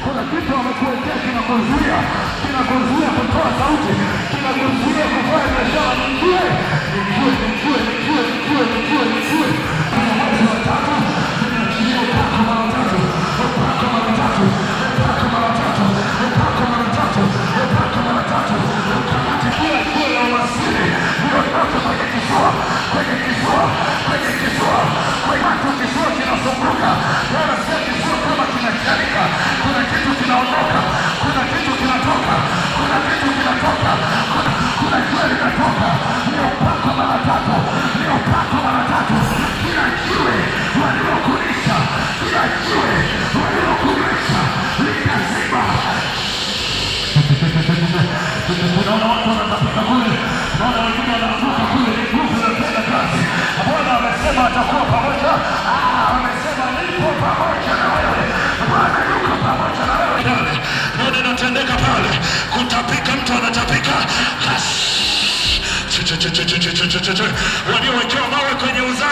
Kuna kitu wamekuwekea kinakuzuia kutoa sauti, kinakuzuia kufanya biashara. Nijue Naona watu wanatapika kule, naona wengine wanaanguka kule, ni nguvu za tenda kazi. Bwana amesema atakuwa pamoja, amesema nipo pamoja na wewe. Bwana yuko pamoja na wewe. Ndio inatendeka pale, kutapika, mtu anatapika. Waliowekewa mawe kwenye uzazi